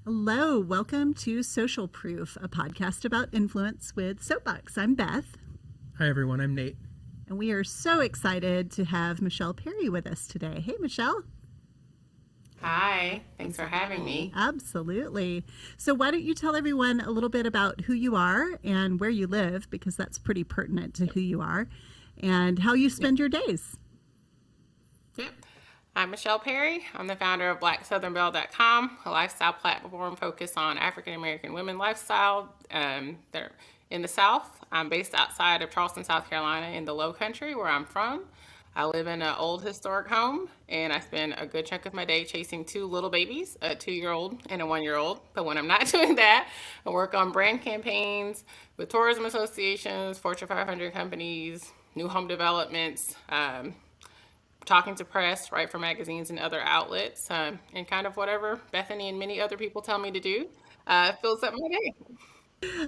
Hello, welcome to Social Proof, a podcast about influence with Soapbox. I'm Beth, Hi, everyone. I'm Nate. and we are so excited to have Michiel Perry with us today. Hey, Michelle. Hi, thanks for having me. Absolutely. So, why don't you tell everyone a little bit about who you are and where you live, because that's pretty pertinent to who you are, and how you spend your days. Yep. I'm Michiel Perry. I'm the founder of BlackSouthernBelle.com, a lifestyle platform focused on African American women lifestyle. They're in the South. I'm based outside of Charleston, South Carolina, in the Low Country, where I'm from. I live in an old historic home, and I spend a good chunk of my day chasing two little babies, a 2-year-old and a 1-year-old. But when I'm not doing that, I work on brand campaigns with tourism associations, Fortune 500 companies, new home developments, talking to press, write for magazines and other outlets, and kind of whatever Bethany and many other people tell me to do fills up my day.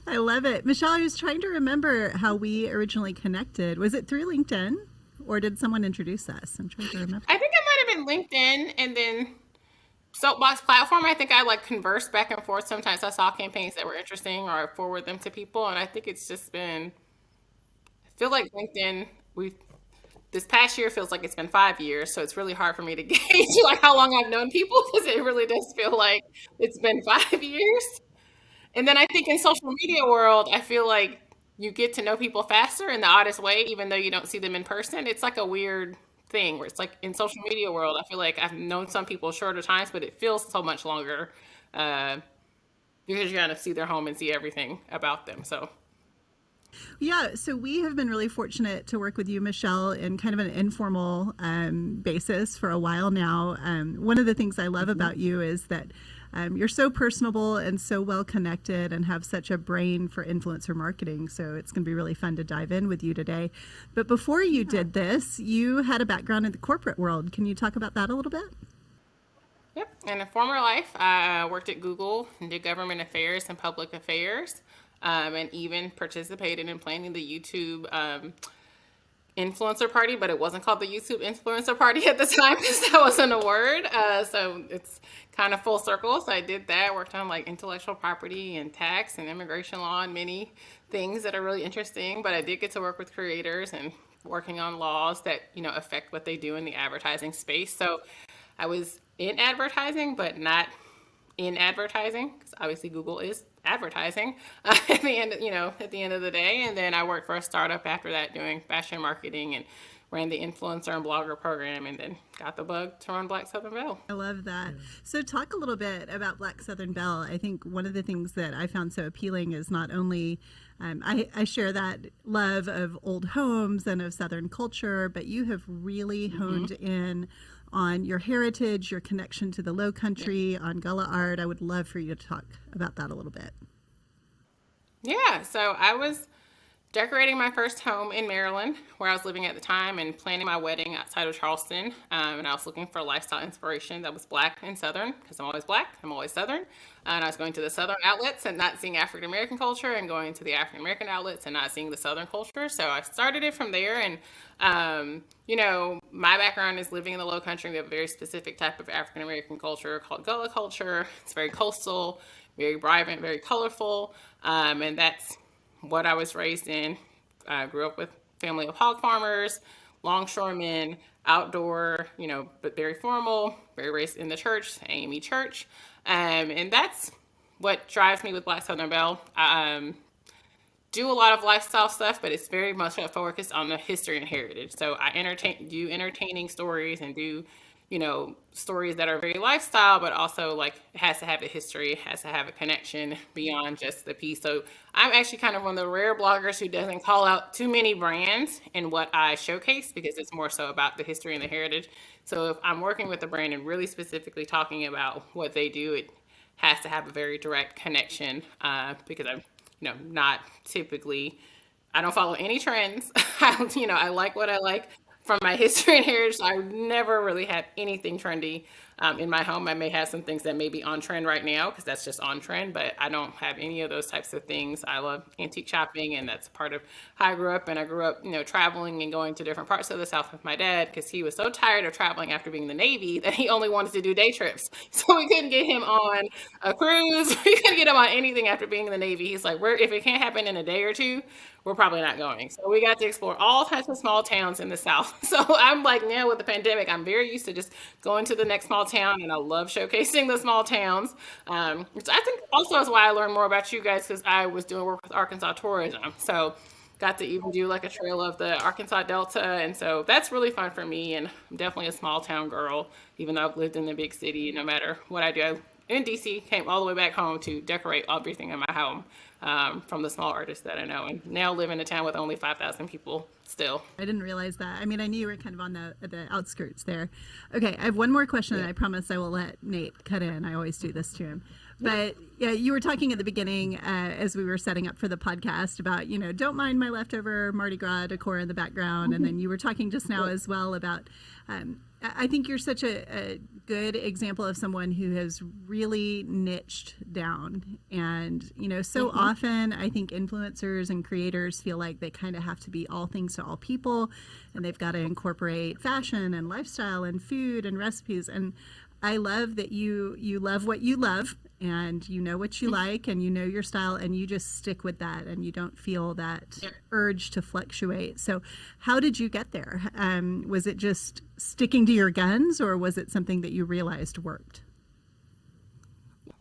I love it. Michelle, I was trying to remember how we originally connected. Was it through LinkedIn, or did someone introduce us? I'm trying to remember. I think it might have been LinkedIn and then Soapbox platform. I think I conversed back and forth. Sometimes I saw campaigns that were interesting or I forward them to people. And I think it's just been, I feel like LinkedIn, this past year feels like it's been 5 years. So it's really hard for me to gauge like how long I've known people because it really does feel like it's been 5 years. And then I think in social media world, I feel like you get to know people faster in the oddest way, even though you don't see them in person. It's like a weird thing where it's like in social media world, I feel like I've known some people shorter times, but it feels so much longer uh, because you kind of see their home and see everything about them. So Yeah, so we have been really fortunate to work with you, Michelle, in kind of an informal basis for a while now. One of the things I love about you is that you're so personable and so well connected and have such a brain for influencer marketing. So it's going to be really fun to dive in with you today. But before you did this, you had a background in the corporate world. Can you talk about that a little bit? yep. In a former life, I worked at Google and did government affairs and public affairs, and even participated in planning the YouTube influencer party, but it wasn't called the YouTube influencer party at the time because that wasn't a word. So it's kind of full circle. So I did that, worked on like intellectual property and tax and immigration law and many things that are really interesting. But I did get to work with creators and working on laws that, affect what they do in the advertising space. So I was in advertising, but not in advertising because obviously Google is advertising at the end, at the end of the day. And then I worked for a startup after that doing fashion marketing and ran the influencer and blogger program and then got the bug to run Black Southern Belle. I love that. So talk a little bit about Black Southern Belle. I think one of the things that I found so appealing is not only I share that love of old homes and of Southern culture, but you have really honed in on your heritage, your connection to the Low Country, on Gullah art. I would love for you to talk about that a little bit. Yeah, so I was decorating my first home in Maryland, where I was living at the time, and planning my wedding outside of Charleston. And I was looking for lifestyle inspiration that was Black and Southern, because I'm always Black, I'm always Southern. And I was going to the Southern outlets and not seeing African American culture, and going to the African American outlets and not seeing the Southern culture. So I started it from there. And, my background is living in the Low Country. We have a very specific type of African American culture called Gullah culture. It's very coastal, very vibrant, very colorful. And that's what I was raised in. I grew up with a family of hog farmers, longshoremen, outdoor, but very formal, very raised in the church, AME church. And that's what drives me with Black Southern Belle. Do a lot of lifestyle stuff, but it's very much focused on the history and heritage. So I do entertaining stories and do, stories that are very lifestyle, but also like it has to have a history, it has to have a connection beyond just the piece. So I'm actually kind of one of the rare bloggers who doesn't call out too many brands in what I showcase because it's more so about the history and the heritage. So if I'm working with a brand and really specifically talking about what they do, it has to have a very direct connection because I'm not typically, I don't follow any trends. I like what I like from my history and heritage. I never really had anything trendy. In my home, I may have some things that may be on trend right now because that's just on trend, but I don't have any of those types of things. I love antique shopping, and that's part of how I grew up. And I grew up, traveling and going to different parts of the South with my dad because he was so tired of traveling after being in the Navy that he only wanted to do day trips. So we couldn't get him on a cruise. We couldn't get him on anything after being in the Navy. He's like, if it can't happen in a day or two, we're probably not going. So we got to explore all types of small towns in the South. So I'm like, now with the pandemic, I'm very used to just going to the next small town, and I love showcasing the small towns. Which I think also is why I learned more about you guys, because I was doing work with Arkansas Tourism. So got to even do like a trail of the Arkansas Delta. And so that's really fun for me. And I'm definitely a small town girl, even though I've lived in the big city. No matter what I do, in DC, came all the way back home to decorate everything in my home, from the small artists that I know, and now live in a town with only 5,000 people still. I didn't realize that. I mean, I knew you were kind of on the outskirts there. Okay, I have one more question, and I promise I will let Nate cut in. I always do this to him. But yeah, you were talking at the beginning, as we were setting up for the podcast, about, don't mind my leftover Mardi Gras decor in the background. And then you were talking just now as well about, I think you're such a good example of someone who has really niched down. And, so often I think influencers and creators feel like they kind of have to be all things to all people, and they've got to incorporate fashion and lifestyle and food and recipes. And I love that you love what you love, and you know what you like, and you know your style, and you just stick with that, and you don't feel that urge to fluctuate. So how did you get there? Was it just sticking to your guns, or was it something that you realized worked?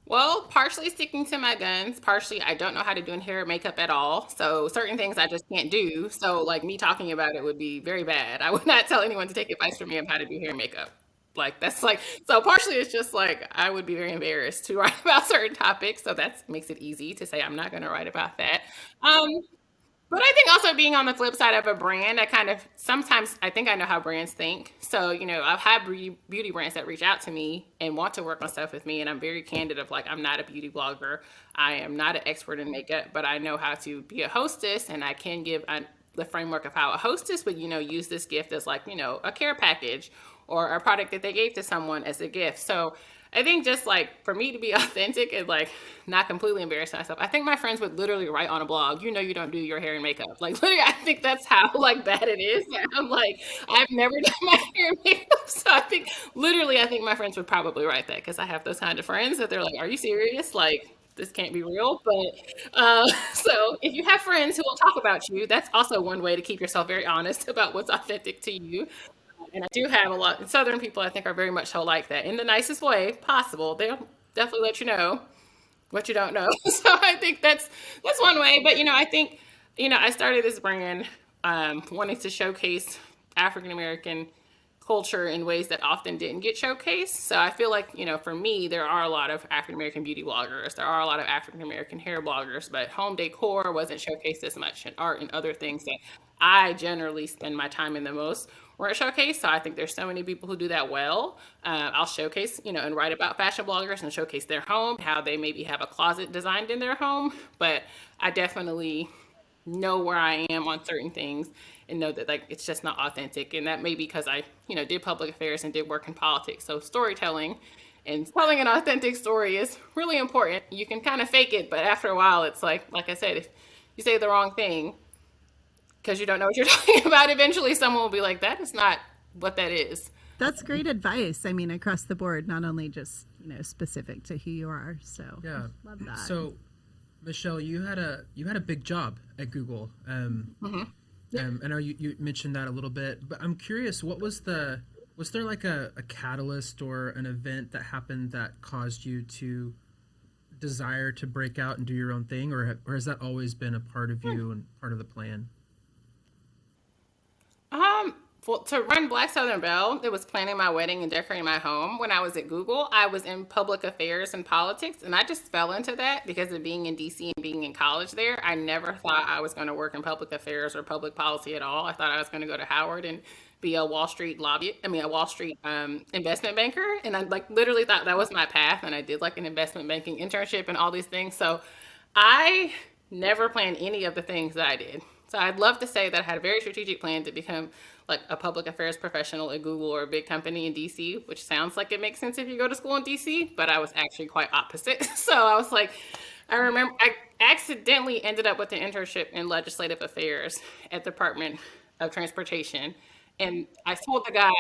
Well, partially sticking to my guns, partially I don't know how to do hair and makeup at all. So certain things I just can't do. So like me talking about it would be very bad. I would not tell anyone to take advice from me on how to do hair and makeup. Like that's like, so partially it's just like I would be very embarrassed to write about certain topics. So that makes it easy to say I'm not going to write about that. Um, but I think also being on the flip side of a brand, I kind of sometimes I think I know how brands think. So, I've had beauty brands that reach out to me and want to work on stuff with me. And I'm very candid of like, I'm not a beauty blogger. I am not an expert in makeup, but I know how to be a hostess, and I can give the framework of how a hostess would, use this gift as like, a care package or a product that they gave to someone as a gift. So I think just like for me to be authentic and like not completely embarrass myself, I think my friends would literally write on a blog, you don't do your hair and makeup. Like literally, I think that's how like bad it is. And I'm like, I've never done my hair and makeup. So I think my friends would probably write that, because I have those kind of friends that they're like, are you serious? Like, this can't be real. But so if you have friends who will talk about you, that's also one way to keep yourself very honest about what's authentic to you. And I do have a lot, and Southern people I think are very much so like that in the nicest way possible. They'll definitely let you know what you don't know. So I think that's one way. But I think I started this brand, wanting to showcase African American culture in ways that often didn't get showcased. So I feel like, for me, there are a lot of African American beauty bloggers. There are a lot of African American hair bloggers, but home decor wasn't showcased as much, and art and other things that I generally spend my time in the most weren't showcased. So I think there's so many people who do that well. I'll showcase, and write about fashion bloggers and showcase their home, how they maybe have a closet designed in their home. But I definitely know where I am on certain things and know that like it's just not authentic. And that may be because I, did public affairs and did work in politics. So storytelling and telling an authentic story is really important. You can kind of fake it, but after a while, it's like I said, if you say the wrong thing because you don't know what you're talking about, eventually someone will be like, that is not what that is. That's great advice. I mean, across the board, not only just, specific to who you are. So Yeah. love that. So, Michelle, you had a big job at Google. I know you mentioned that a little bit, but I'm curious, was there like a catalyst or an event that happened that caused you to desire to break out and do your own thing, or has that always been a part of you and part of the plan? Well, to run Black Southern Belle, it was planning my wedding and decorating my home. When I was at Google, I was in public affairs and politics, and I just fell into that because of being in DC and being in college there. I never thought I was going to work in public affairs or public policy at all. I thought I was going to go to Howard and be a Wall Street a Wall Street investment banker. And I like literally thought that was my path. And I did like an investment banking internship and all these things. So I never planned any of the things that I did. So I'd love to say that I had a very strategic plan to become like a public affairs professional at Google or a big company in DC, which sounds like it makes sense if you go to school in DC, but I was actually quite opposite. So I was like, I remember I accidentally ended up with an internship in legislative affairs at the Department of Transportation. And I told the guy,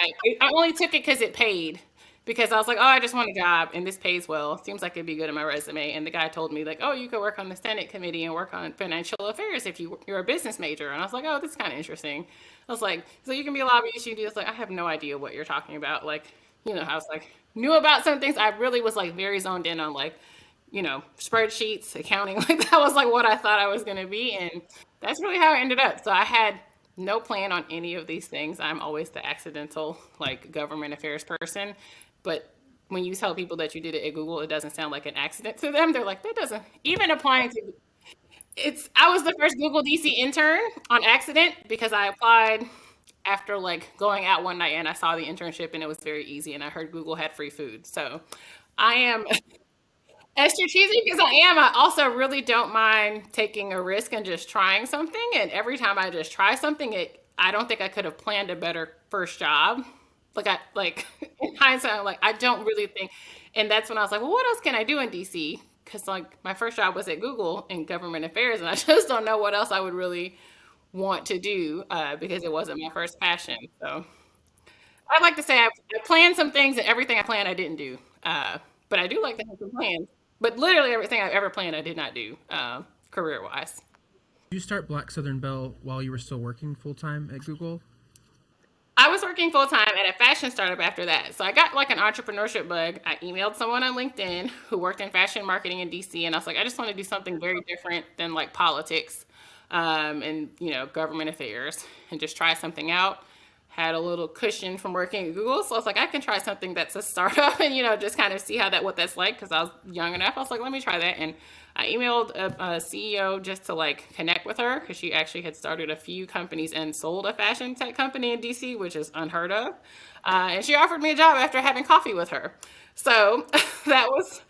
I only took it because it paid. Because I was like, oh, I just want a job and this pays well. Seems like it'd be good in my resume. And the guy told me, like, oh, you could work on the Senate committee and work on financial affairs if you're a business major. And I was like, oh, this is kind of interesting. I was like, so you can be a lobbyist, you can do this. Like, I have no idea what you're talking about. Like, I was like, knew about some things. I really was like very zoned in on like, spreadsheets, accounting. Like that was like what I thought I was going to be. And that's really how I ended up. So I had no plan on any of these things. I'm always the accidental like government affairs person. But when you tell people that you did it at Google, it doesn't sound like an accident to them. They're like, that doesn't even applying to I was the first Google DC intern on accident because I applied after like going out one night and I saw the internship and it was very easy and I heard Google had free food. So I am as strategic as I am, I also really don't mind taking a risk and just trying something. And every time I just try something, I don't think I could have planned a better first job. Like in hindsight, I'm like I don't really think, and that's when I was like, well, what else can I do in DC? Because like my first job was at Google in government affairs, and I just don't know what else I would really want to do because it wasn't my first passion. So I'd like to say I planned some things, and everything I planned I didn't do. But I do like to have some plans. But literally everything I've ever planned I did not do career wise. Did you start Black Southern Belle while you were still working full time at Google? I was working full time at a fashion startup after that. So I got like an entrepreneurship bug. I emailed someone on LinkedIn who worked in fashion marketing in DC. And I was like, I just want to do something very different than like politics and, government affairs and just try something out. Had a little cushion from working at Google. So I was like, I can try something that's a startup and, just kind of see what that's like. Cause I was young enough. I was like, let me try that. And I emailed a CEO just to like connect with her because she actually had started a few companies and sold a fashion tech company in DC, which is unheard of. And she offered me a job after having coffee with her. So that was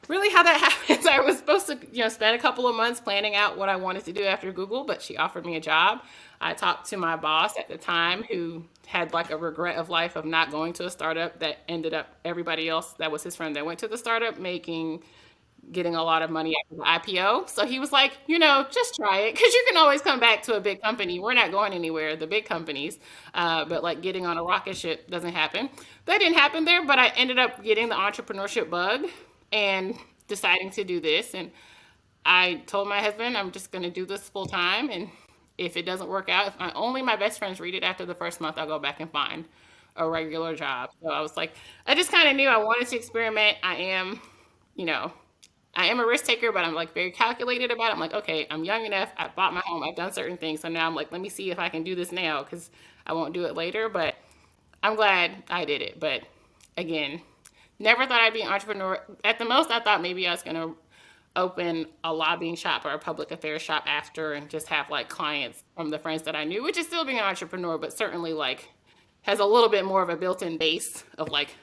really how that happens. I was supposed to, spend a couple of months planning out what I wanted to do after Google, but she offered me a job. I talked to my boss at the time who had like a regret of life of not going to a startup that ended up everybody else that was his friend that went to the startup getting a lot of money after the IPO. So he was like, just try it because you can always come back to a big company. We're not going anywhere, the big companies. But like getting on a rocket ship doesn't happen. That didn't happen there, but I ended up getting the entrepreneurship bug and deciding to do this. And I told my husband, I'm just going to do this full time. And if it doesn't work out, if only my best friends read it after the first month, I'll go back and find a regular job. So I was like, I just kind of knew I wanted to experiment. I am a risk taker, but I'm like very calculated about it. I'm like, okay, I'm young enough. I bought my home. I've done certain things. So now I'm like, let me see if I can do this now because I won't do it later. But I'm glad I did it. But again, never thought I'd be an entrepreneur. At the most, I thought maybe I was going to open a lobbying shop or a public affairs shop after and just have like clients from the friends that I knew, which is still being an entrepreneur, but certainly like has a little bit more of a built-in base of like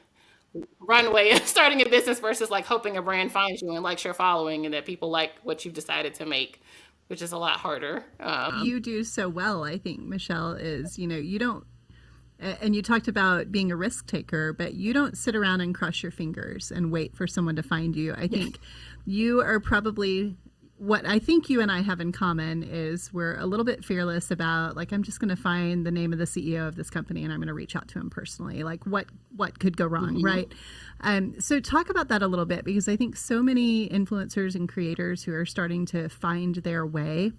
runway of starting a business versus like hoping a brand finds you and likes your following and that people like what you've decided to make, which is a lot harder. You do so well, I think, Michelle, is, you don't, and you talked about being a risk taker, but you don't sit around and cross your fingers and wait for someone to find you. I think you are probably, what I think you and I have in common is we're a little bit fearless about like, I'm just going to find the name of the CEO of this company and I'm going to reach out to him personally. Like what could go wrong, right? So talk about that a little bit, because I think so many influencers and creators who are starting to find their way,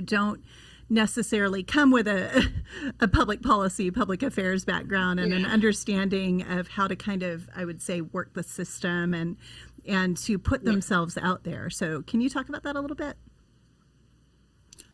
don't necessarily come with a public policy, public affairs background and an understanding of how to kind of, I would say, work the system and to put themselves out there. So can you talk about that a little bit?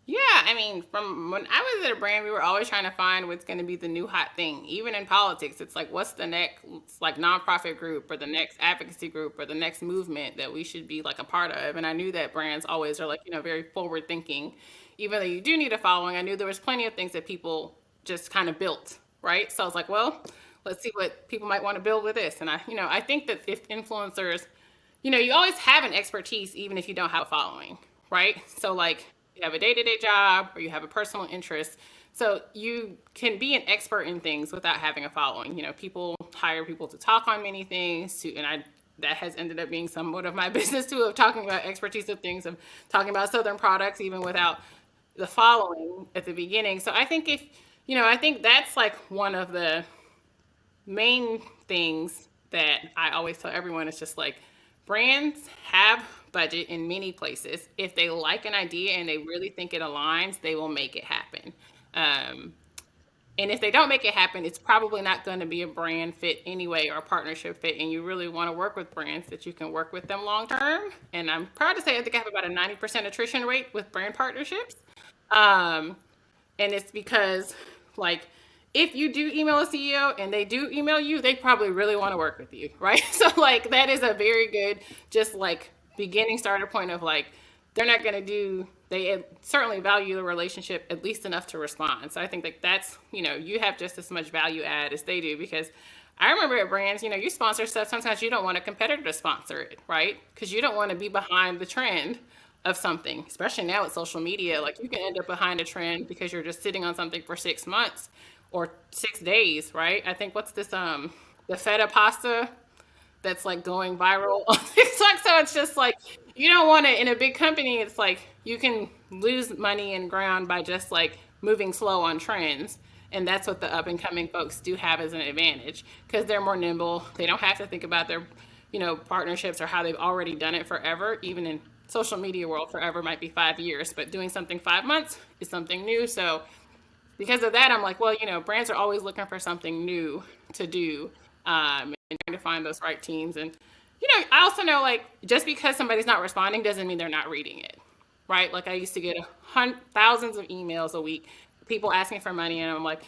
Yeah, I mean, from when I was at a brand, we were always trying to find what's going to be the new hot thing. Even in politics, it's like, what's the next like nonprofit group or the next advocacy group or the next movement that we should be like a part of? And I knew that brands always are like, very forward thinking. Even though you do need a following, I knew there was plenty of things that people just kind of built, right? So I was like, well, let's see what people might want to build with this. And I think that if influencers, you always have an expertise, even if you don't have a following, right? So like, you have a day-to-day job or you have a personal interest, So you can be an expert in things without having a following. People hire people to talk on many things and that has ended up being somewhat of my business too, of talking about expertise of things, of talking about Southern products, even without the following at the beginning. So I think I think that's like one of the main things that I always tell everyone is just like brands have budget in many places. If they like an idea and they really think it aligns, they will make it happen. Um, and if they don't make it happen, it's probably not going to be a brand fit anyway or a partnership fit. And you really want to work with brands that you can work with them long term. And I'm proud to say I think I have about a 90% attrition rate with brand partnerships. Um, and it's because, like, if you do email a CEO and they do email you, they probably really want to work with you, right? So, like, that is a very good, just like beginning starter point of like, they're not going to do, they certainly value the relationship at least enough to respond. So I think that that's, you have just as much value add as they do, because I remember at brands, you sponsor stuff. Sometimes you don't want a competitor to sponsor it, right? Because you don't want to be behind the trend of something, especially now with social media. Like, you can end up behind a trend because you're just sitting on something for 6 months or 6 days, right? I think what's this, the feta pasta that's like going viral on TikTok. So it's just like, you don't want to, in a big company, it's like you can lose money and ground by just like moving slow on trends. And that's what the up and coming folks do have as an advantage, because they're more nimble. They don't have to think about their, partnerships or how they've already done it forever. Even in social media world, forever might be 5 years, but doing something 5 months is something new. So because of that, I'm like, well, brands are always looking for something new to do, and trying to find those right teams. And, I also know, like, just because somebody's not responding doesn't mean they're not reading it, right? Like, I used to get thousands of emails a week, people asking for money, and I'm like,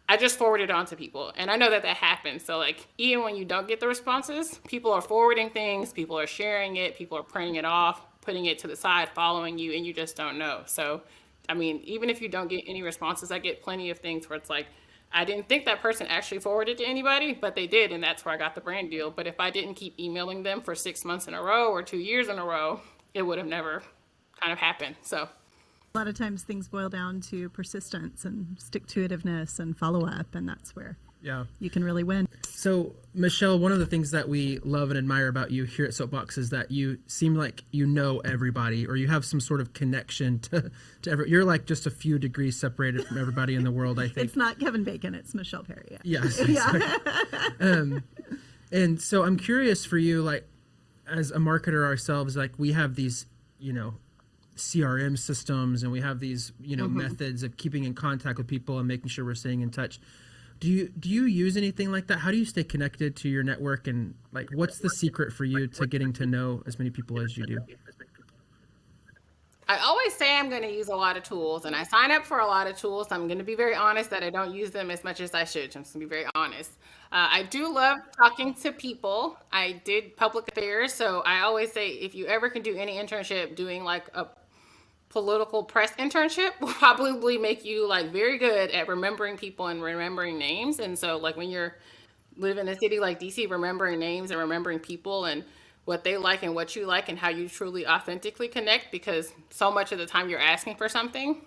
I just forward it on to people. And I know that happens. So, like, even when you don't get the responses, people are forwarding things, people are sharing it, people are printing it off, putting it to the side, following you, and you just don't know. So, I mean, even if you don't get any responses, I get plenty of things where it's like, I didn't think that person actually forwarded to anybody, but they did, and that's where I got the brand deal. But if I didn't keep emailing them for 6 months in a row or 2 years in a row, it would have never kind of happened. So A lot of times things boil down to persistence and stick-to-itiveness and follow-up, and that's where you can really win. So, Michelle, one of the things that we love and admire about you here at Soapbox is that you seem like you know everybody, or you have some sort of connection to you're like just a few degrees separated from everybody in the world, I think. It's not Kevin Bacon, it's Michiel Perry. Yes. And so I'm curious for you, like, as a marketer ourselves, like, we have these, CRM systems, and we have these, methods of keeping in contact with people and making sure we're staying in touch. Do you use anything like that? How do you stay connected to your network, and like, what's the secret for you to getting to know as many people as you do? I always say I'm going to use a lot of tools, and I sign up for a lot of tools. I'm going to be very honest that I don't use them as much as I should. I'm just going to be very honest. I do love talking to people. I did public affairs, so I always say if you ever can do any internship, doing like a political press internship will probably make you like very good at remembering people and remembering names. And so, like, when you're live in a city like DC, remembering names and remembering people and what they like and what you like and how you truly authentically connect, because so much of the time you're asking for something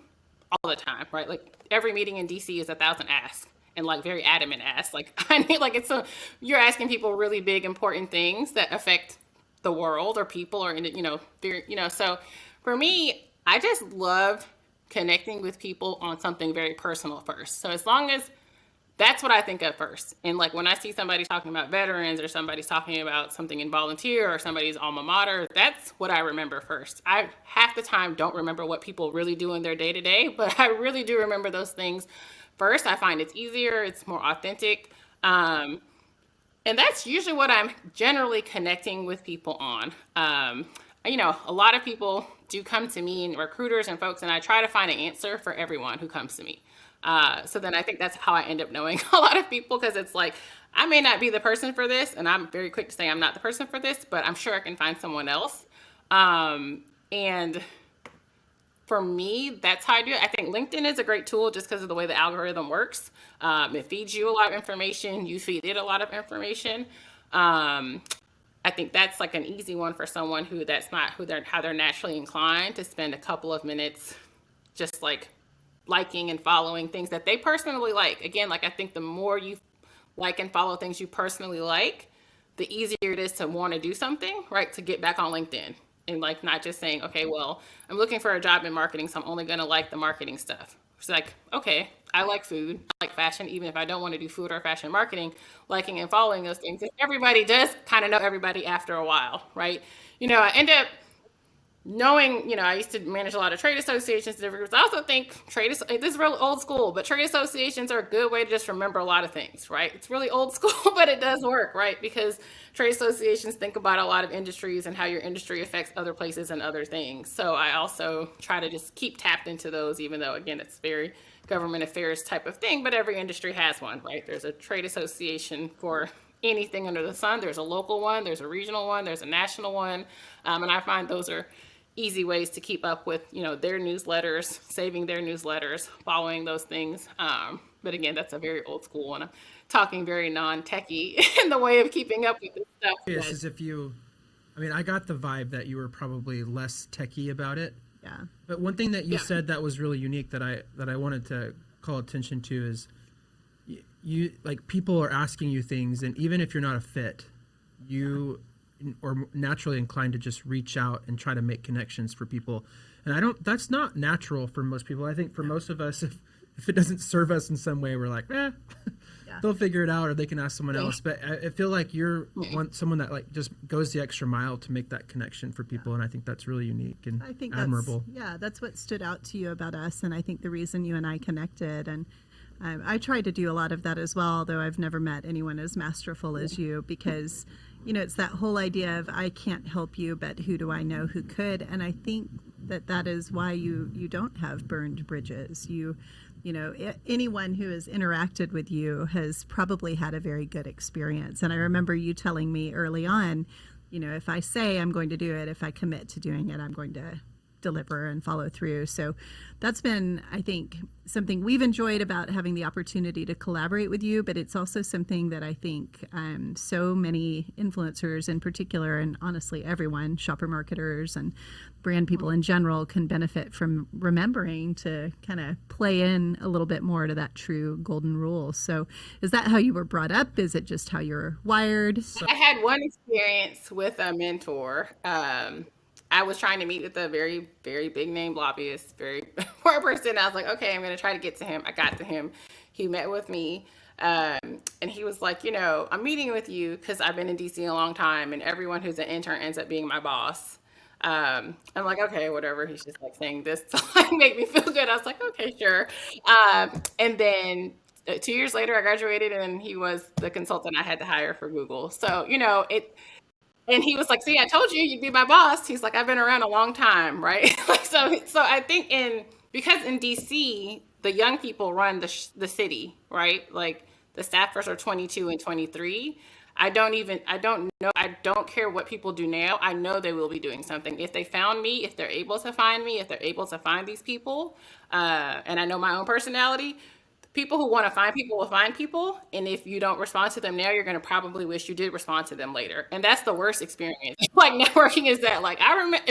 all the time, right? Like, every meeting in DC is 1,000 asks, and like very adamant asks. Like, I need, like, you're asking people really big, important things that affect the world or people or, so for me, I just love connecting with people on something very personal first. So as long as that's what I think of first. And like, when I see somebody talking about veterans, or somebody's talking about something in volunteer, or somebody's alma mater, that's what I remember first. I half the time don't remember what people really do in their day to day, but I really do remember those things first. I find it's easier, it's more authentic. And that's usually what I'm generally connecting with people on. A lot of people do come to me, and recruiters and folks, and I try to find an answer for everyone who comes to me. So then I think that's how I end up knowing a lot of people, because it's like, I may not be the person for this, and I'm very quick to say I'm not the person for this, but I'm sure I can find someone else. And for me, that's how I do it. I think LinkedIn is a great tool just because of the way the algorithm works. It feeds you a lot of information. You feed it a lot of information. I think that's like an easy one for someone who that's not how they're naturally inclined to spend a couple of minutes just like liking and following things that they personally like. Again, like I think the more you like and follow things you personally like, the easier it is to want to do something, right? To get back on LinkedIn and like not just saying, okay, well, I'm looking for a job in marketing, so I'm only going to like the marketing stuff. It's like, okay, I like food, I like fashion, even if I don't want to do food or fashion marketing, liking and following those things. Everybody does kind of know everybody after a while, right? I end up knowing, I used to manage a lot of trade associations and different groups. I also think this is real old school, but trade associations are a good way to just remember a lot of things, right? It's really old school, but it does work, right? Because trade associations think about a lot of industries and how your industry affects other places and other things. So I also try to just keep tapped into those, even though, again, it's very government affairs type of thing, but every industry has one, right? There's a trade association for anything under the sun. There's a local one, there's a regional one, there's a national one. And I find those are easy ways to keep up with, their newsletters, saving their newsletters, following those things. But again, that's a very old school one. I'm talking very non-techy in the way of keeping up with this stuff. Yes, as if I got the vibe that you were probably less techy about it. Yeah. But one thing that you said that was really unique that I wanted to call attention to is you like people are asking you things, and even if you're not a fit, you or naturally inclined to just reach out and try to make connections for people. And that's not natural for most people. I think for most of us, if it doesn't serve us in some way, we're like, they'll figure it out, or they can ask someone else. But I feel like you're someone that like just goes the extra mile to make that connection for people. And I think that's really unique and I think admirable. That's what stood out to you about us. And I think the reason you and I connected, and I tried to do a lot of that as well, though I've never met anyone as masterful as you, because it's that whole idea of I can't help you, but who do I know who could? And I think that is why you don't have burned bridges. Anyone who has interacted with you has probably had a very good experience. And I remember you telling me early on, if I say I'm going to do it, if I commit to doing it, I'm going to deliver and follow through. So that's been, I think, something we've enjoyed about having the opportunity to collaborate with you, but it's also something that I think so many influencers in particular, and honestly everyone, shopper marketers and brand people in general, can benefit from remembering to kind of play in a little bit more to that true golden rule. So is that how you were brought up? Is it just how you're wired? I had one experience with a mentor. I was trying to meet with a very, very big name lobbyist, very poor person. I was like, okay, I'm going to try to get to him. I got to him. He met with me. And he was like, I'm meeting with you because I've been in DC a long time, and everyone who's an intern ends up being my boss. I'm like, okay, whatever. He's just like saying this to like make me feel good. I was like, okay, sure. And then 2 years later, I graduated, and he was the consultant I had to hire for Google. So, and he was like, see, I told you you'd be my boss. He's like, I've been around a long time, right? so I think because in DC, the young people run the city, right? Like the staffers are 22 and 23. I don't care what people do now. I know they will be doing something. If they found me, if they're able to find me, if they're able to find these people, and I know my own personality, people who want to find people will find people. And if you don't respond to them now, you're going to probably wish you did respond to them later. And that's the worst experience. Like networking is that like,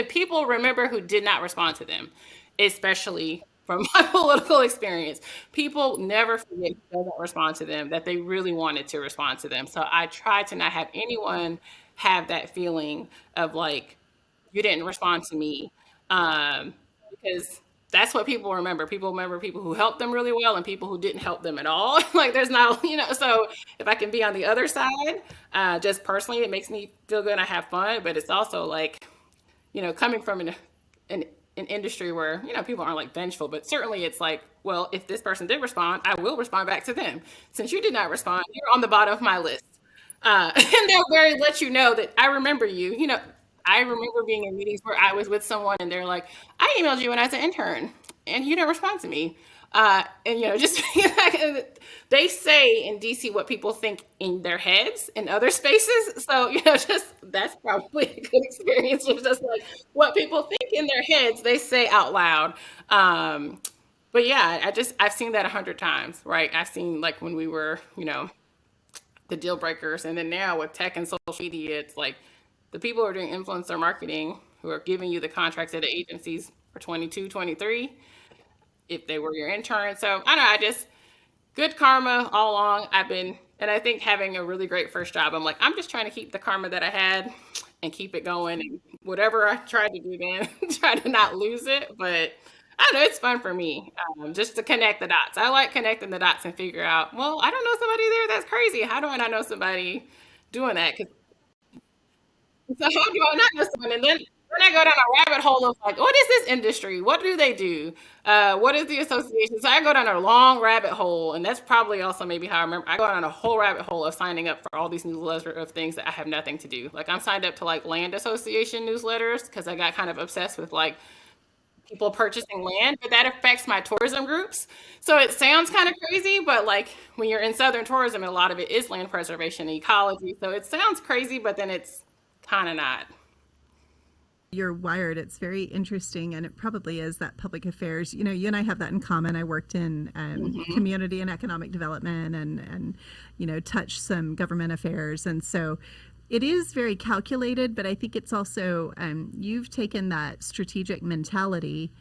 people remember who did not respond to them, especially from my political experience. People never forget who doesn't respond to them, that they really wanted to respond to them. So I try to not have anyone have that feeling of like, you didn't respond to me. Because that's what people remember. People remember people who helped them really well and people who didn't help them at all. Like there's not, so if I can be on the other side, just personally, it makes me feel good and I have fun. But it's also like, coming from an industry where, people aren't like vengeful, but certainly it's like, well, if this person did respond, I will respond back to them. Since you did not respond, you're on the bottom of my list. And they'll very let you know that I remember you. I remember being in meetings where I was with someone and they're like, I emailed you when I was an intern and you didn't respond to me. Just they say in DC what people think in their heads in other spaces. So, that's probably a good experience. It's just like what people think in their heads, they say out loud. But yeah, I've seen that 100 times, right? I've seen like when we were, the deal breakers. And then now with tech and social media, it's like, the people who are doing influencer marketing, who are giving you the contracts at the agencies for 22, 23, if they were your intern. So I don't know, I just good karma all along. And I think having a really great first job, I'm like, I'm just trying to keep the karma that I had and keep it going. And whatever I tried to do then, try to not lose it. But I don't know, it's fun for me just to connect the dots. I like connecting the dots and figure out, well, I don't know somebody there. That's crazy. How do I not know somebody doing that? 'Cause so how do I not know someone? And then I go down a rabbit hole of like, what is this industry? What do they do? What is the association? So I go down a long rabbit hole, and that's probably also maybe how I remember. I go down a whole rabbit hole of signing up for all these newsletters of things that I have nothing to do. Like I'm signed up to like land association newsletters because I got kind of obsessed with like people purchasing land, but that affects my tourism groups. So it sounds kind of crazy, but like when you're in Southern tourism, and a lot of it is land preservation and ecology. So it sounds crazy, but then it's kind of not. You're wired. It's very interesting, and it probably is that public affairs. You know, you and I have that in common. I worked in community and economic development, and touched some government affairs, and so it is very calculated. But I think it's also you've taken that strategic mentality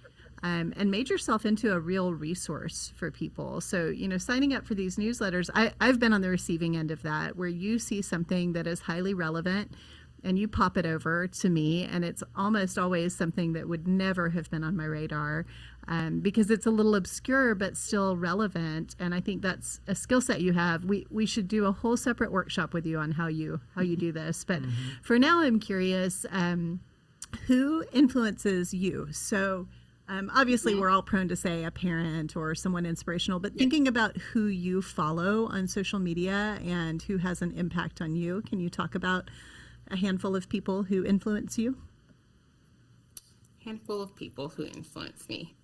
and made yourself into a real resource for people. So, signing up for these newsletters, I've been on the receiving end of that, where you see something that is highly relevant and you pop it over to me, and it's almost always something that would never have been on my radar because it's a little obscure but still relevant. And I think that's a skill set you have. We should do a whole separate workshop with you on how you do this. But for now, I'm curious, who influences you? So obviously, we're all prone to say a parent or someone inspirational, but thinking about who you follow on social media and who has an impact on you, can you talk about a handful of people who influence you? Handful of people who influence me.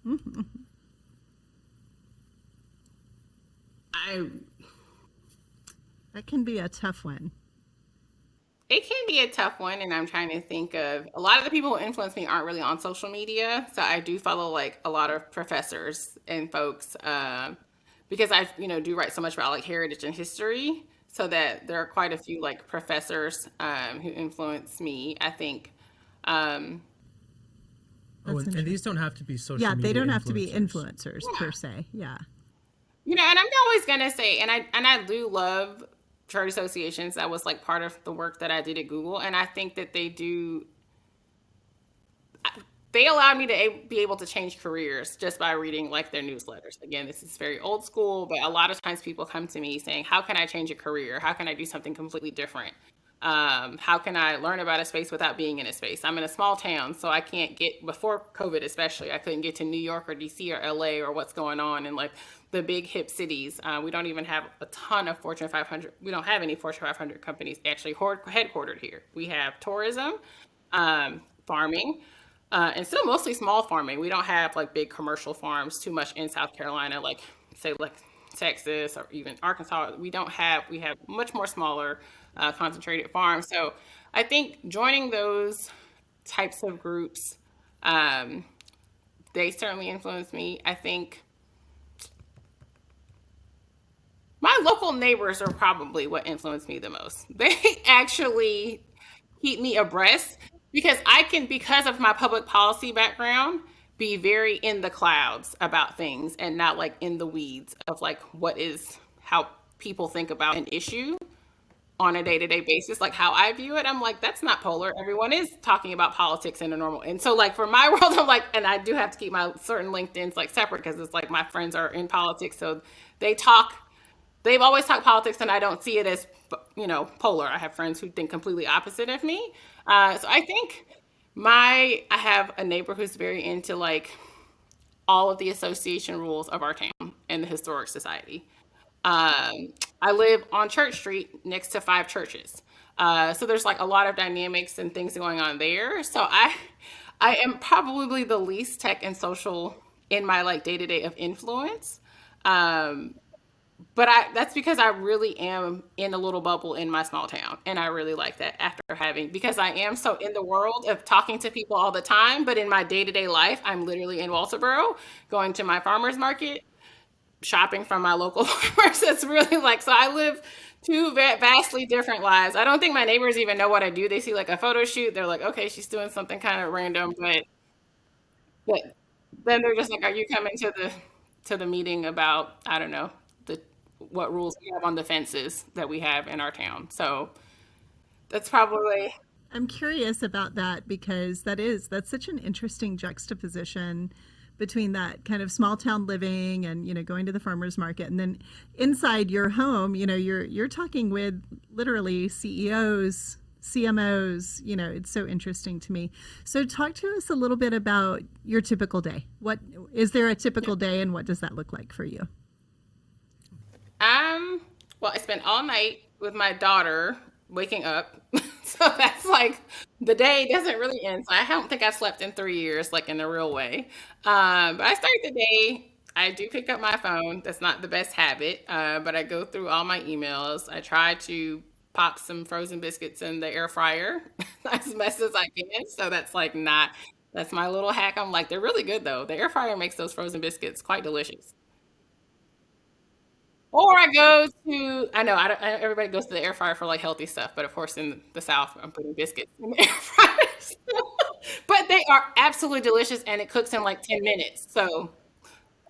I That can be a tough one. It can be a tough one, and I'm trying to think of a lot of the people who influence me aren't really on social media. So I do follow like a lot of professors and folks because I do write so much about like heritage and history. So that there are quite a few like professors who influence me. I think. Oh, and these don't have to be social Yeah, media they don't have to be influencers. influencers per se. Yeah. And I'm always gonna say, and I do love trade associations. That was like part of the work that I did at Google, and I think that they allowed me to be able to change careers just by reading like their newsletters. Again, this is very old school, but a lot of times people come to me saying, how can I change a career? How can I do something completely different? How can I learn about a space without being in a space? I'm in a small town, so I can't get, before COVID especially, I couldn't get to New York or DC or LA or what's going on in like the big hip cities. We don't even have a ton of Fortune 500. We don't have any Fortune 500 companies actually headquartered here. We have tourism, farming, and still mostly small farming. We don't have like big commercial farms too much in South Carolina, like say like Texas or even Arkansas. We have much more smaller concentrated farms. So I think joining those types of groups, they certainly influence me. I think my local neighbors are probably what influence me the most. They actually keep me abreast because because of my public policy background, be very in the clouds about things and not like in the weeds of like how people think about an issue on a day-to-day basis, like how I view it. I'm like, that's not polar. Everyone is talking about politics in a normal. And so like for my world, I'm like, and I do have to keep my certain LinkedIn's like separate because it's like my friends are in politics. So they've always talked politics and I don't see it as, polar. I have friends who think completely opposite of me. So I think I have a neighbor who's very into like all of the association rules of our town and the historic society. I live on Church Street next to 5 churches. So there's like a lot of dynamics and things going on there. So I am probably the least tech and social in my like day-to-day of influence. But that's because I really am in a little bubble in my small town. And I really like that because I am so in the world of talking to people all the time. But in my day-to-day life, I'm literally in Walterboro going to my farmer's market, shopping from my local farmers. It's really like, so I live 2 vastly different lives. I don't think my neighbors even know what I do. They see like a photo shoot. They're like, okay, she's doing something kind of random. But then they're just like, are you coming to to the meeting about, I don't know, the what rules we have on the fences that we have in our town. So that's probably. I'm curious about that because that's such an interesting juxtaposition between that kind of small town living and going to the farmers market, and then inside your home, you're talking with literally CEOs, CMOs. It's so interesting to me. So talk to us a little bit about your typical day. What is there a typical day, and what does that look like for you? Well, I spent all night with my daughter waking up. So that's like the day doesn't really end. So I don't think I've slept in 3 years, like in a real way. But I start the day. I do pick up my phone. That's not the best habit, but I go through all my emails. I try to pop some frozen biscuits in the air fryer as best as I can. So that's like not, that's my little hack. I'm like, they're really good though. The air fryer makes those frozen biscuits quite delicious. Or I go to, I know everybody goes to the air fryer for like healthy stuff, but of course in the South, I'm putting biscuits in the air fryer. But they are absolutely delicious and it cooks in like 10 minutes. So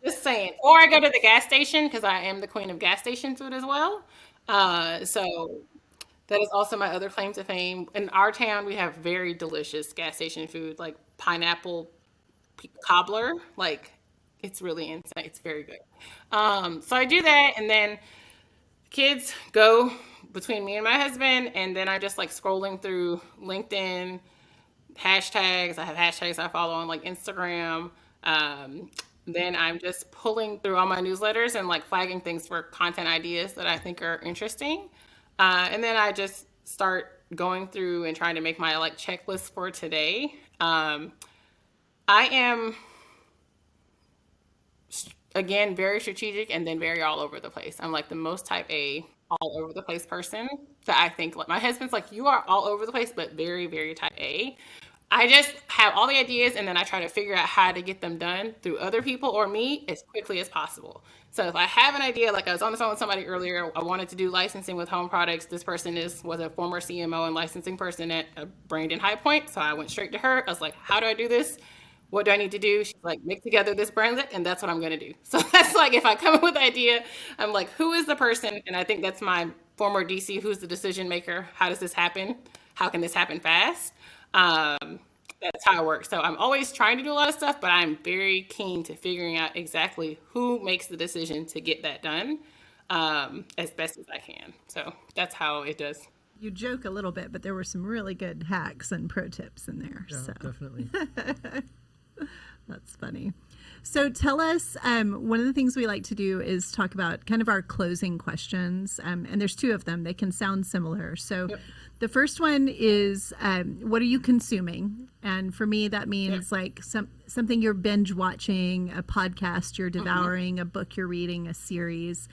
just saying. Or I go to the gas station because I am the queen of gas station food as well. So that is also my other claim to fame. In our town, we have very delicious gas station food, like pineapple cobbler. Like it's really insane. It's very good. So I do that, and then kids go between me and my husband, and then I just like scrolling through LinkedIn hashtags. I have hashtags I follow on like Instagram. Then I'm just pulling through all my newsletters and like flagging things for content ideas that I think are interesting. And then I just start going through and trying to make my like checklist for today. I am again very strategic and then very all over the place. I'm like the most type A all over the place person that I think like my husband's like you are all over the place but very very type A. I just have all the ideas and then I try to figure out how to get them done through other people or me as quickly as possible. So if I have an idea, like I was on the phone with somebody earlier, I wanted to do licensing with home products. This person was a former CMO and licensing person at a brand in High Point. So I went straight to her. I was like, how do I do this? What do I need to do? She's like, make together this brandlet, and that's what I'm going to do. So that's like, if I come up with an idea, I'm like, who is the person? And I think that's my former DC, who's the decision maker? How does this happen? How can this happen fast? That's how it works. So I'm always trying to do a lot of stuff, but I'm very keen to figuring out exactly who makes the decision to get that done as best as I can. So that's how it does. You joke a little bit, but there were some really good hacks and pro tips in there. Yeah, so definitely. That's funny. So tell us, one of the things we like to do is talk about kind of our closing questions. And there's two of them. They can sound similar. So yep. The first one is, what are you consuming? And for me, that means like something you're binge watching, a podcast you're devouring, a book you're reading, a series.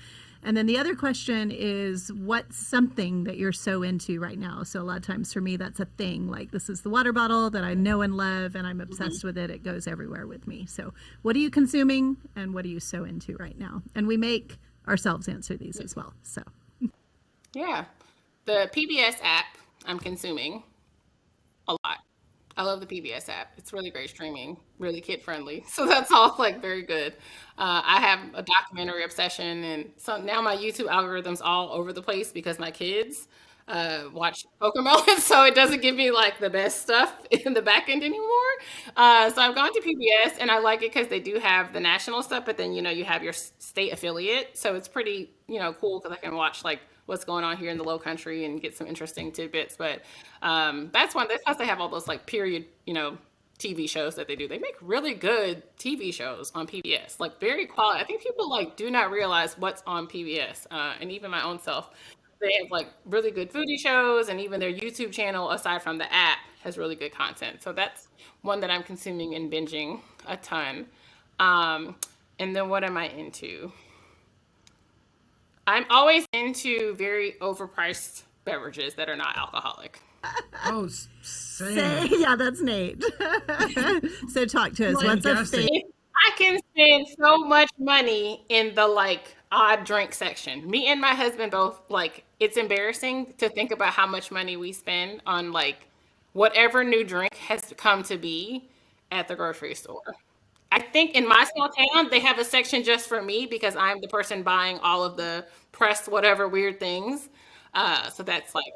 And then the other question is, what's something that you're so into right now? So a lot of times for me, that's a thing. Like this is the water bottle that I know and love, and I'm obsessed with it. It goes everywhere with me. So what are you consuming, and what are you so into right now? And we make ourselves answer these as well. So yeah, the PBS app I'm consuming a lot. I love the PBS app. It's really great streaming, really kid friendly. So that's all like very good. I have a documentary obsession, and so now my YouTube algorithm's all over the place because my kids watch Pokemon, so it doesn't give me like the best stuff in the back end anymore. So I've gone to PBS, and I like it because they do have the national stuff, but then you have your state affiliate, so it's pretty cool because I can watch like what's going on here in the low country and get some interesting tidbits. But that's one. That's plus they have all those like period, TV shows that they do. They make really good TV shows on PBS, like very quality. I think people like do not realize what's on PBS, and even my own self. They have like really good foodie shows, and even their YouTube channel, aside from the app, has really good content. So that's one that I'm consuming and binging a ton. And then what am I into? I'm always into very overpriced beverages that are not alcoholic. Oh, same. Yeah, that's Nate. So talk to us. Like, What's a thing? I can spend so much money in the like odd drink section. Me and my husband both like it's embarrassing to think about how much money we spend on like whatever new drink has come to be at the grocery store. I think in my small town, they have a section just for me because I'm the person buying all of the pressed whatever weird things. So that's like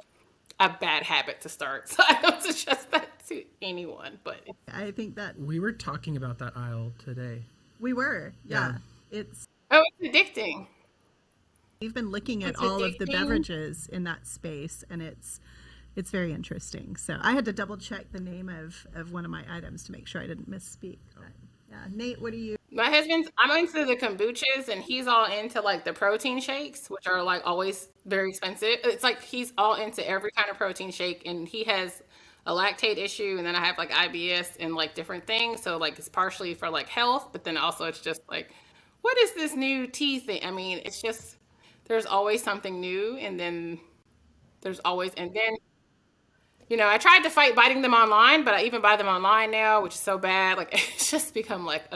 a bad habit to start. So I don't suggest that to anyone. But I think that We were talking about that aisle today. we were. Yeah. Yeah. It's oh, it's addicting. we've been looking at It's all of the addicting. beverages in that space, and it's very interesting. So I had to double check the name of one of my items to make sure I didn't misspeak. But, yeah, Nate, what do you? My husband's, I'm into the kombuchas and he's all into like the protein shakes, which are like always very expensive. It's like he's all into every kind of protein shake and he has a lactate issue and then I have like IBS and like different things. So like it's partially for like health, but then also it's just like, what is this new tea thing? I mean, it's just, there's always something new and then there's always, and then I tried to fight biting them online, but I even buy them online now, which is so bad. Like it's just become like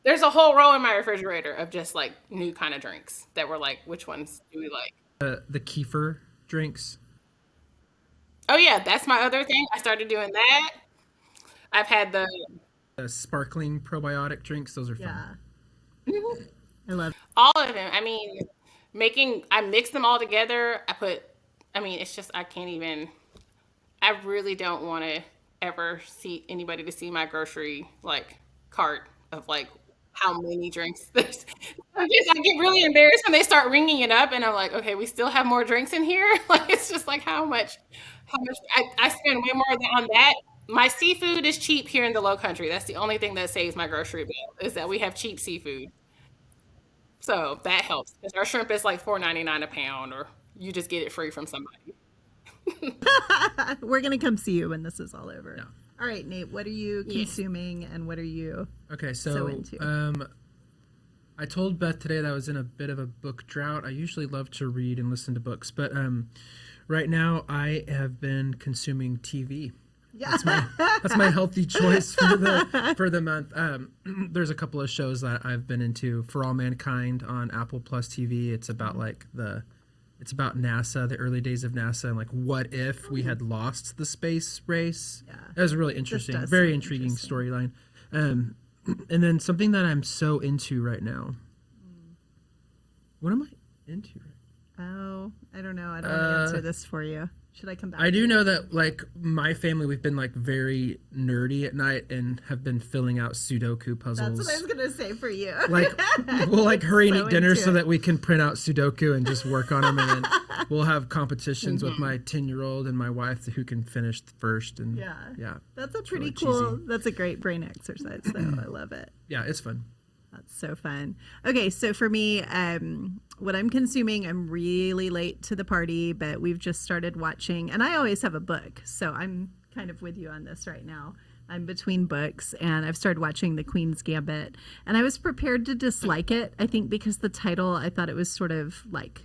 there's a whole row in my refrigerator of just like new kind of drinks that were like, which ones do we like? The kefir drinks. Oh yeah, that's my other thing. I started doing that. I've had The sparkling probiotic drinks. Those are fun. Yeah, I love. all of them. I mean, I mix them all together. I mean, it's just, I can't even, I really don't want to ever see anybody to see my grocery like cart of like how many drinks there's. I get really embarrassed when they start ringing it up, and I'm like, okay, we still have more drinks in here. Like it's just like how much I spend way more on that. My seafood is cheap here in the Low Country. That's the only thing that saves my grocery bill is that we have cheap seafood. So that helps because our shrimp is like $4.99 a pound, or you just get it free from somebody. We're gonna come see you when this is all over. Yeah. All right, Nate, what are you consuming and what are you Okay, so so into? I told Beth today that I was in a bit of a book drought. I usually love to read and listen to books, but right now I have been consuming TV. Yeah. That's my healthy choice for the month. There's a couple of shows that I've been into. For All Mankind on Apple Plus TV. It's about it's about NASA, the early days of NASA, and like what if we had lost the space race. Yeah. That was really interesting, does very sound intriguing interesting. storyline. And then something that I'm so into right now. What am I into right Oh, I don't know. I don't want to answer this for you. Should I come back? I do know that like my family, we've been like very nerdy at night and have been filling out Sudoku puzzles. That's what I was gonna say for you. Like we'll like hurry and So eat dinner into so it. that we can print out Sudoku and just work on them, and then we'll have competitions with my 10-year-old and my wife who can finish first. And Yeah. That's a really pretty cool. cheesy. That's a great brain exercise, though. I love it. yeah, it's fun. That's so fun. Okay, so for me, what I'm consuming, I'm really late to the party, but we've just started watching, and I always have a book, so I'm kind of with you on this right now. I'm between books, and I've started watching The Queen's Gambit, and I was prepared to dislike it, I think because the title, I thought it was sort of like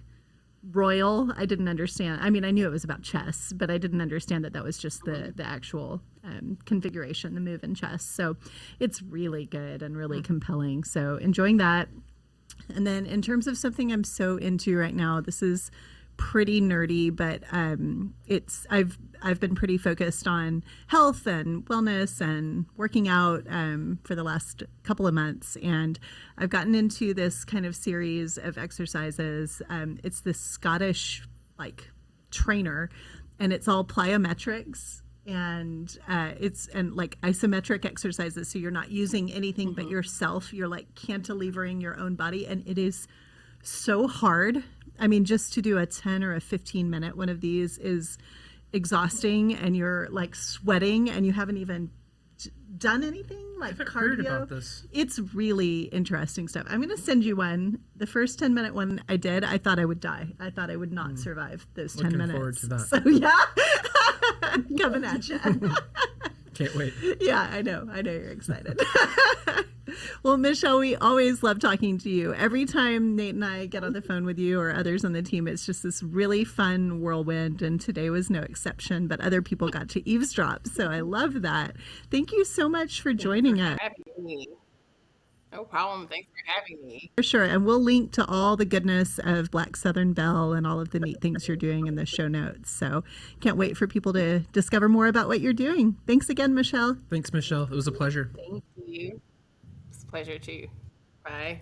royal. I didn't understand. I mean, I knew it was about chess, but I didn't understand that was just the actual configuration, the move in chess. So it's really good and really compelling. So enjoying that. And then in terms of something I'm so into right now, this is pretty nerdy, but I've been pretty focused on health and wellness and working out for the last couple of months, and I've gotten into this kind of series of exercises. It's this Scottish like trainer, and it's all plyometrics. And it's like isometric exercises, so you're not using anything but yourself. You're like cantilevering your own body, and it is so hard. I mean, just to do a 10 or a 15-minute one of these is exhausting, and you're like sweating, and you haven't even done anything like haven't cardio. heard about this. It's really interesting stuff. I'm going to send you one. The first 10-minute one I did, I thought I would die. I thought I would not survive those 10 Looking minutes. forward to that. So yeah, coming at you. Can't wait. Yeah, I know you're excited. Well, Michelle, we always love talking to you. Every time Nate and I get on the phone with you or others on the team, it's just this really fun whirlwind, and today was no exception, but other people got to eavesdrop, so I love that. Thank you so much for joining us. Having me. No problem. Thanks for having me. For sure, and we'll link to all the goodness of Black Southern Belle and all of the neat things you're doing in the show notes, so can't wait for people to discover more about what you're doing. Thanks again, Michelle. Thanks, Michelle. It was a pleasure. Thank you. It's Pleasure too. Bye.